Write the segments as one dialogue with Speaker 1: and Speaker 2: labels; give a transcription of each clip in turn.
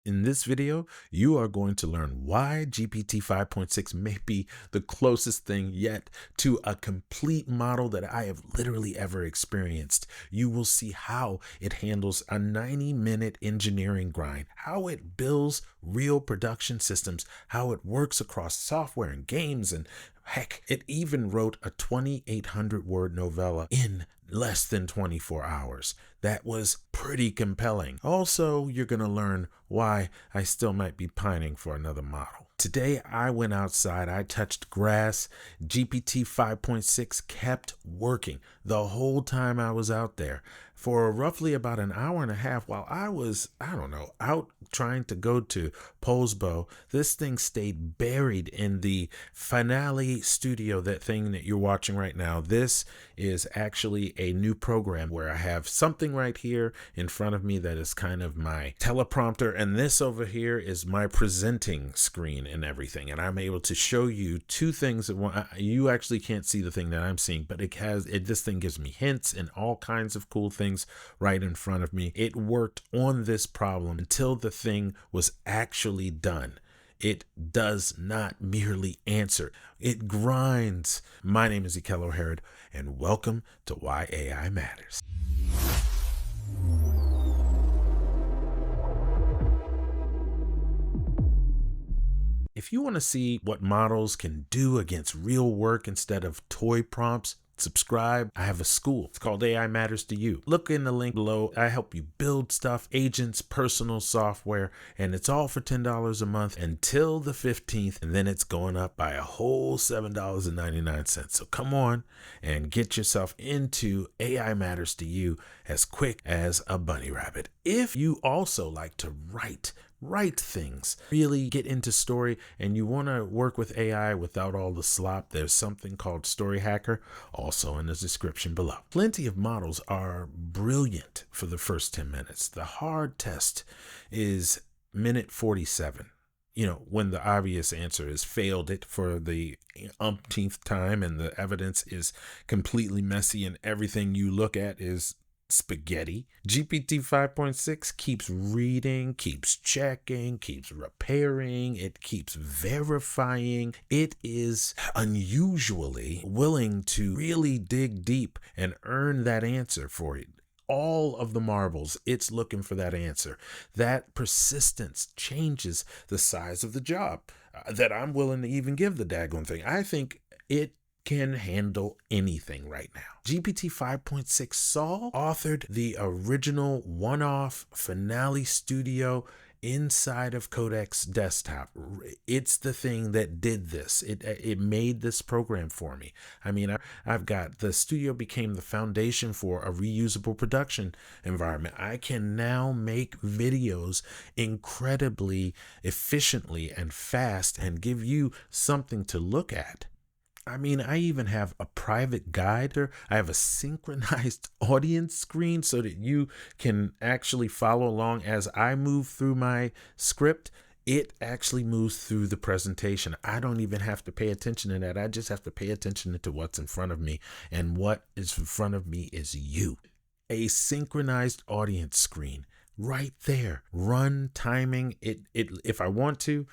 Speaker 1: In this video, you are going to learn why GPT 5.6 may be the closest thing yet to a complete model that I have literally ever experienced. You will see how it handles a 90-minute engineering grind, how it builds real production systems, how it works across software and games, and heck, it even wrote a 2,800-word novella in less than 24 hours. That was pretty compelling. Also, you're going to learn why I still might be pining for another model. Today, I went outside, I touched grass. GPT 5.6 kept working the whole time I was out there. For roughly about an hour and a half while I was, out trying to go to Polsbo, this thing stayed buried in the finale studio, that thing that you're watching right now. This is actually a new program where I have something right here in front of me that is kind of my teleprompter, and this over here is my presenting screen and everything. And I'm able to show you two things at one. You actually can't see the thing that I'm seeing, but this thing gives me hints and all kinds of cool things right in front of me. It worked on this problem until the thing was actually done. It does not merely answer, it grinds. My name is Ikel O'Hara, and welcome to Why AI Matters. If you want to see what models can do against real work instead of toy prompts, subscribe. I have a school. It's called AI Matters to You. Look in the link below. I help you build stuff, agents, personal software, and it's all for $10 a month until the 15th, and then it's going up by a whole $7.99. So come on and get yourself into AI Matters to You as quick as a bunny rabbit. If you also like to write things, really get into story, and you want to work with AI without all the slop, there's something called Story Hacker, also in the description below. Plenty of models are brilliant for the first 10 minutes. The hard test is minute 47. When the obvious answer is failed it for the umpteenth time and the evidence is completely messy and everything you look at is spaghetti. GPT 5.6 keeps reading, keeps checking, keeps repairing, it keeps verifying. It is unusually willing to really dig deep and earn that answer for it. All of the marbles, it's looking for that answer. That persistence changes the size of the job that I'm willing to even give the daggone thing. I think it can handle anything right now. GPT 5.6 Saul authored the original one-off finale studio inside of Codex Desktop. It's the thing that did this. It made this program for me. I've got the studio became the foundation for a reusable production environment. I can now make videos incredibly efficiently and fast and give you something to look at. I even have a private guide. I have a synchronized audience screen so that you can actually follow along as I move through my script. It actually moves through the presentation. I don't even have to pay attention to that. I just have to pay attention to what's in front of me. And what is in front of me is you. A synchronized audience screen right there. Run timing. If I want to,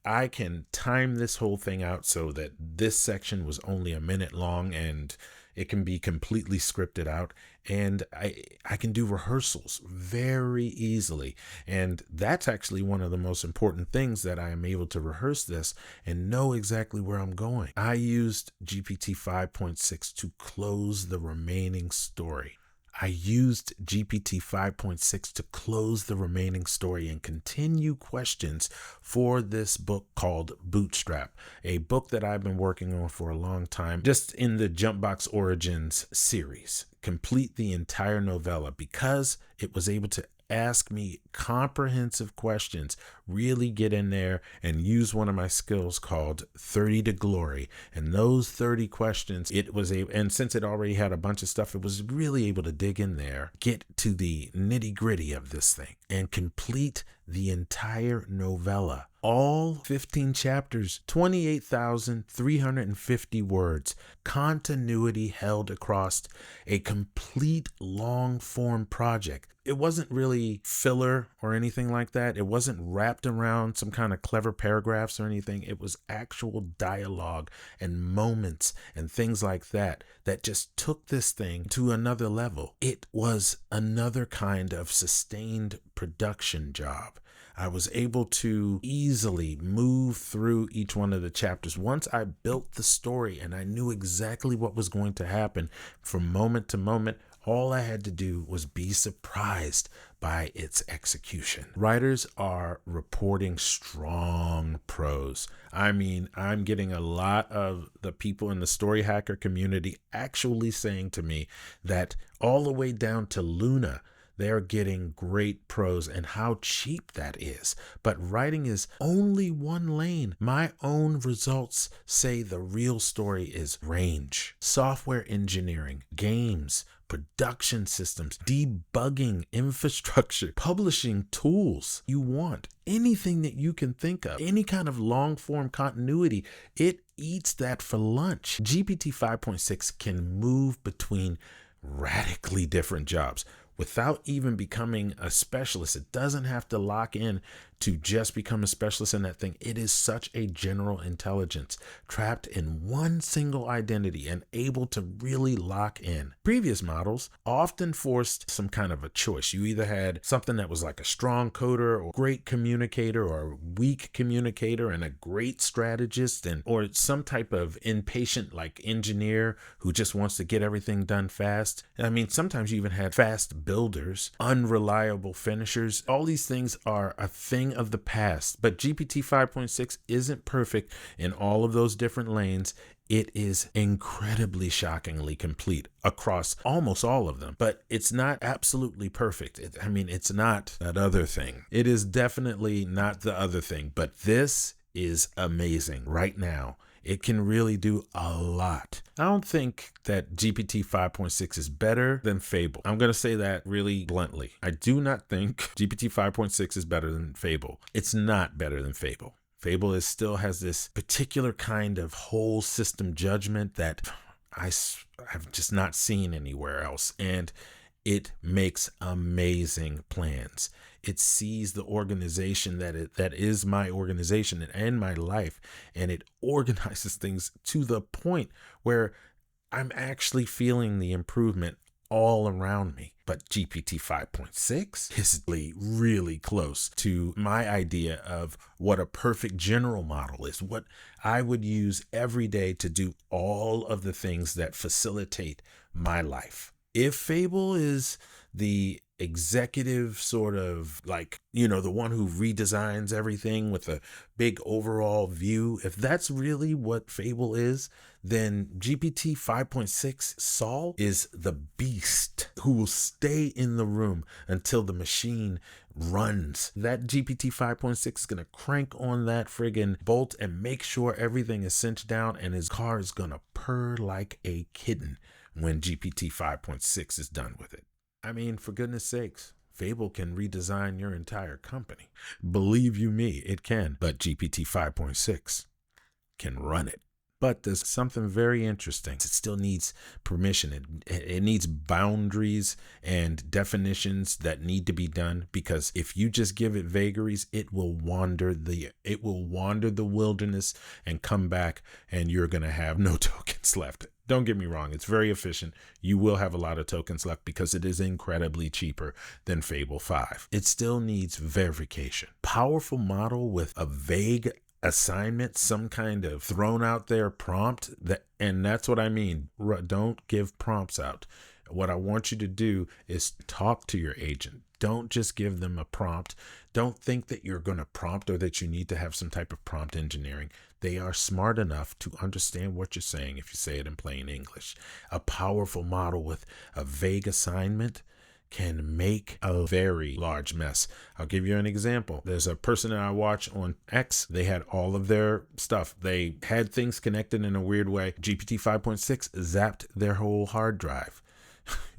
Speaker 1: I can time this whole thing out so that this section was only a minute long and it can be completely scripted out, and I can do rehearsals very easily. And that's actually one of the most important things, that I am able to rehearse this and know exactly where I'm going. I used GPT 5.6 to close the remaining story. I used GPT 5.6 to close the remaining story and continue questions for this book called Bootstrap, a book that I've been working on for a long time, just in the Jumpbox Origins series. Complete the entire novella because it was able to ask me comprehensive questions, really get in there and use one of my skills called 30 to Glory. And those 30 questions, it was able, and since it already had a bunch of stuff, it was really able to dig in there, get to the nitty gritty of this thing and complete the entire novella. All 15 chapters, 28,350 words, continuity held across a complete long-form project. It wasn't really filler or anything like that. It wasn't wrapped around some kind of clever paragraphs or anything. It was actual dialogue and moments and things like that that just took this thing to another level. It was another kind of sustained production job. I was able to easily move through each one of the chapters. Once I built the story and I knew exactly what was going to happen from moment to moment, all I had to do was be surprised by its execution. Writers are reporting strong prose. I mean, I'm getting a lot of the people in the story hacker community actually saying to me that all the way down to Luna, they're getting great prose and how cheap that is. But writing is only one lane. My own results say the real story is range, software engineering, games, production systems, debugging infrastructure, publishing tools. You want anything that you can think of, any kind of long form continuity, it eats that for lunch. GPT 5.6 can move between radically different jobs without even becoming a specialist. It doesn't have to lock in to just become a specialist in that thing. It is such a general intelligence trapped in one single identity and able to really lock in. Previous models often forced some kind of a choice. You either had something that was like a strong coder or great communicator or a weak communicator and a great strategist, or some type of impatient like engineer who just wants to get everything done fast. I mean, sometimes you even had fast builders, unreliable finishers. All these things are a thing of the past, but GPT 5.6 isn't perfect in all of those different lanes. It is incredibly shockingly complete across almost all of them, but it's not absolutely perfect. It's not that other thing. It is definitely not the other thing, but this is amazing right now. It can really do a lot. I don't think that GPT 5.6 is better than Fable. I'm going to say that really bluntly. I do not think GPT 5.6 is better than Fable. It's not better than Fable. Fable still has this particular kind of whole system judgment that I have just not seen anywhere else. And it makes amazing plans. It sees the organization that is my organization and my life, and it organizes things to the point where I'm actually feeling the improvement all around me. But GPT 5.6 is really close to my idea of what a perfect general model is, what I would use every day to do all of the things that facilitate my life. If Fable is the executive sort of the one who redesigns everything with a big overall view, if that's really what Fable is, then GPT 5.6 Saul is the beast who will stay in the room until the machine runs. That GPT 5.6 is going to crank on that friggin' bolt and make sure everything is cinched down, and his car is going to purr like a kitten when GPT 5.6 is done with it. I mean, for goodness sakes, Fable can redesign your entire company. Believe you me, it can. But GPT 5.6 can run it. But there's something very interesting. It still needs permission. It needs boundaries and definitions that need to be done, because if you just give it vagaries, it will wander the wilderness and come back, and you're going to have no tokens left. Don't get me wrong, it's very efficient. You will have a lot of tokens left because it is incredibly cheaper than Fable 5. It still needs verification. Powerful model with a vague assignment, some kind of thrown out there prompt, and that's what I mean. Don't give prompts out. What I want you to do is talk to your agent. Don't just give them a prompt. Don't think that you're going to prompt or that you need to have some type of prompt engineering. They are smart enough to understand what you're saying if you say it in plain English. A powerful model with a vague assignment can make a very large mess. I'll give you an example. There's a person that I watch on X. They had all of their stuff. They had things connected in a weird way. GPT 5.6 zapped their whole hard drive.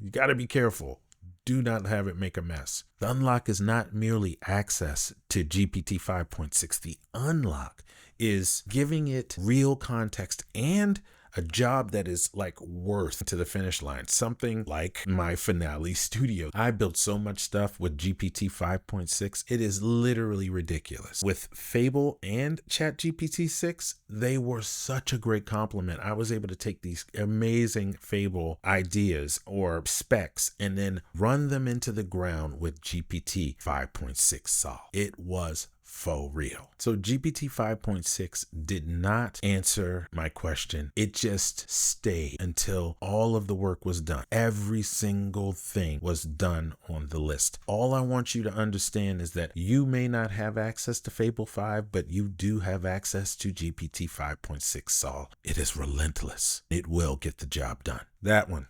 Speaker 1: You got to be careful. Do not have it make a mess. The unlock is not merely access to GPT 5.6. The unlock is giving it real context and a job that is like worth to the finish line. Something like my finale studio. I built so much stuff with GPT 5.6. It is literally ridiculous. With Fable and ChatGPT 6, they were such a great compliment. I was able to take these amazing Fable ideas or specs and then run them into the ground with GPT 5.6 solve. It was for real. So GPT 5.6 did not answer my question. It just stayed until all of the work was done. Every single thing was done on the list. All I want you to understand is that you may not have access to Fable 5, but you do have access to GPT 5.6 solve. It is relentless. It will get the job done. That one,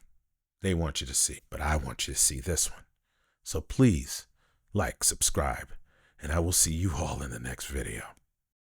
Speaker 1: they want you to see, but I want you to see this one. So please like, subscribe, and I will see you all in the next video.